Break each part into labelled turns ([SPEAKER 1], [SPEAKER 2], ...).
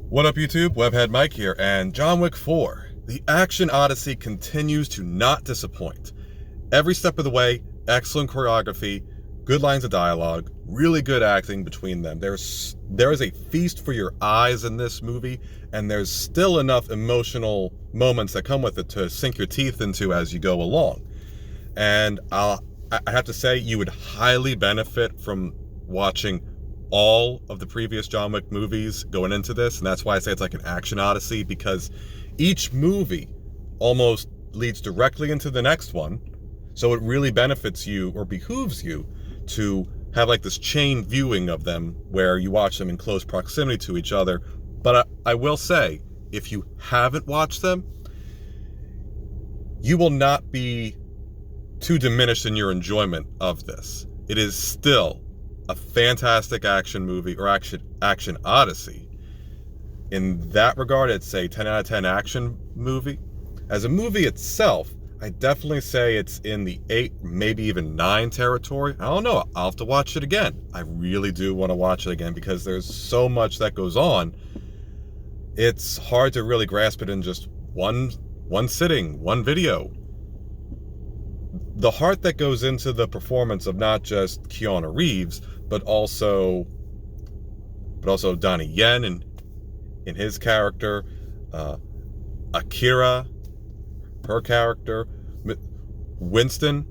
[SPEAKER 1] What up, YouTube? Webhead Mike here, and John Wick 4. The action Odyssey continues to not disappoint. Every step of the way, excellent choreography, good lines of dialogue, really good acting between them. There is a feast for your eyes in this movie, and there's still enough emotional moments that come with it to sink your teeth into as you go along. And I have to say, you would highly benefit from watching all of the previous John Wick movies going into this, and that's why I say it's like an action odyssey, because each movie almost leads directly into the next one, so it really benefits you or behooves you to have like this chain viewing of them where you watch them in close proximity to each other. But I will say, if you haven't watched them, you will not be too diminished in your enjoyment of this. It is still a fantastic action movie, or action odyssey. In that regard, it's a 10 out of 10 action movie. As a movie itself, I definitely say it's in the 8, maybe even 9 territory. I don't know, I'll have to watch it again. I really do want to watch it again because there's so much that goes on. It's hard to really grasp it in just one sitting, one video. The heart that goes into the performance of not just Keanu Reeves, but also Donnie Yen in his character, Akira, her character, Winston,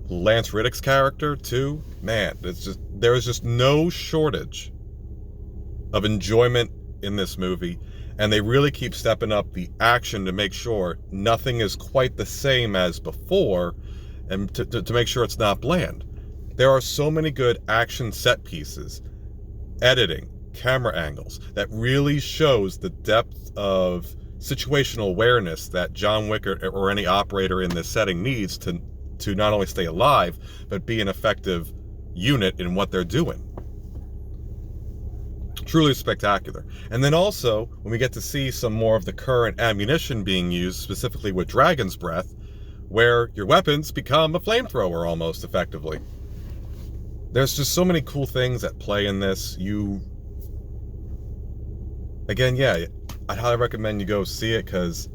[SPEAKER 1] Lance Reddick's character too. Man, there is just no shortage of enjoyment in this movie, and they really keep stepping up the action to make sure nothing is quite the same as before, and to make sure it's not bland. There are so many good action set pieces, editing, camera angles, that really shows the depth of situational awareness that John Wick or any operator in this setting needs to not only stay alive, but be an effective unit in what they're doing. Truly spectacular. And then also, when we get to see some more of the current ammunition being used, specifically with Dragon's Breath, where your weapons become a flamethrower almost effectively. There's just so many cool things at play in this. I'd highly recommend you go see it, because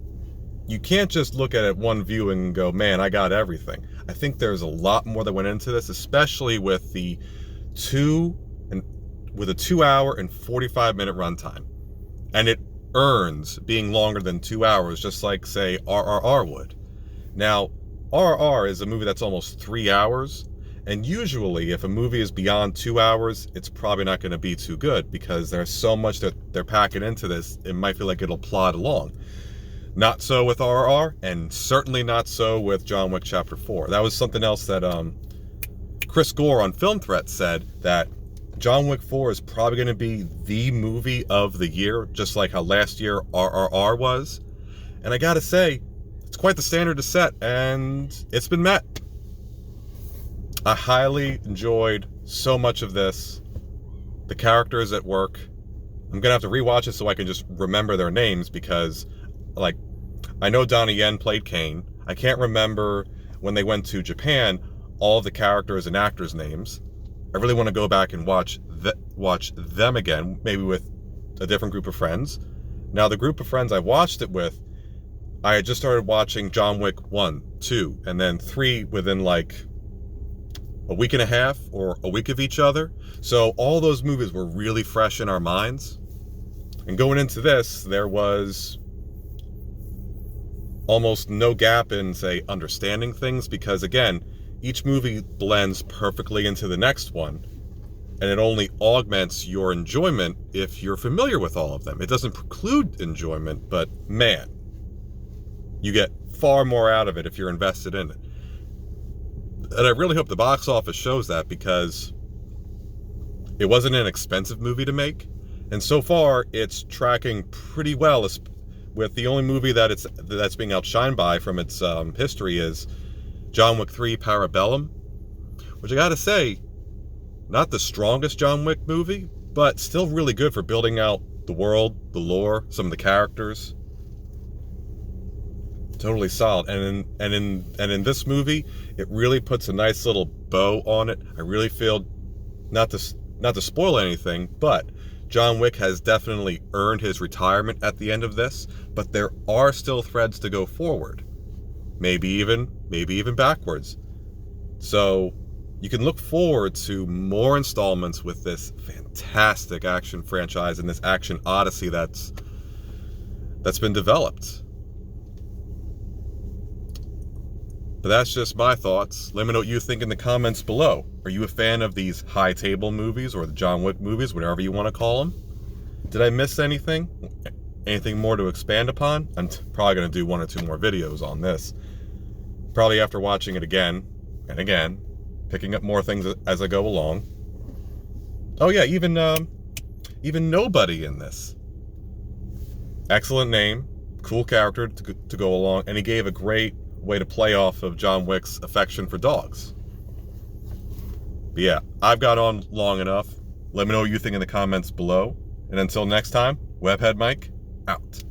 [SPEAKER 1] you can't just look at it one viewing and go, man, I got everything. I think there's a lot more that went into this, especially with the 2 hour and 45-minute runtime. And it earns being longer than 2 hours, just like, say, RRR would. Now, RRR is a movie that's almost 3 hours, and usually if a movie is beyond 2 hours, it's probably not going to be too good, because there's so much that they're packing into this, it might feel like it'll plod along. Not so with RRR, and certainly not so with John Wick Chapter 4. That was something else that Chris Gore on Film Threat said, that John Wick 4 is probably going to be the movie of the year, just like how last year RRR was. And I gotta say, it's quite the standard to set, and it's been met. I highly enjoyed so much of this. The characters at work. I'm gonna have to rewatch it so I can just remember their names, because, like, I know Donnie Yen played Kane. I can't remember when they went to Japan all of the characters and actors' names. I really want to go back and watch them again, maybe with a different group of friends. Now, the group of friends I watched it with, I had just started watching John Wick 1, 2, and then 3 within like a week and a half or a week of each other. So all those movies were really fresh in our minds. And going into this, there was almost no gap in, say, understanding things, because again, each movie blends perfectly into the next one, and it only augments your enjoyment if you're familiar with all of them. It doesn't preclude enjoyment, but man, you get far more out of it if you're invested in it. And I really hope the box office shows that, because it wasn't an expensive movie to make, and so far it's tracking pretty well, with the only movie that's being outshined by from its history is John Wick 3 Parabellum, which I gotta say, not the strongest John Wick movie, but still really good for building out the world, the lore, some of the characters. Totally solid. And in this movie, it really puts a nice little bow on it. I really feel, not to spoil anything, but John Wick has definitely earned his retirement at the end of this, but there are still threads to go forward. Maybe even backwards. So you can look forward to more installments with this fantastic action franchise and this action Odyssey that's been developed. But that's just my thoughts. Let me know what you think in the comments below. Are you a fan of these high table movies or the John Wick movies, whatever you want to call them? Did I miss anything? Anything more to expand upon? I'm probably going to do 1 or 2 more videos on this. Probably after watching it again and again, picking up more things as I go along. Oh yeah, even Nobody in this. Excellent name, cool character to go along, and he gave a great way to play off of John Wick's affection for dogs. But yeah, I've got on long enough. Let me know what you think in the comments below. And until next time, Webhead Mike, out.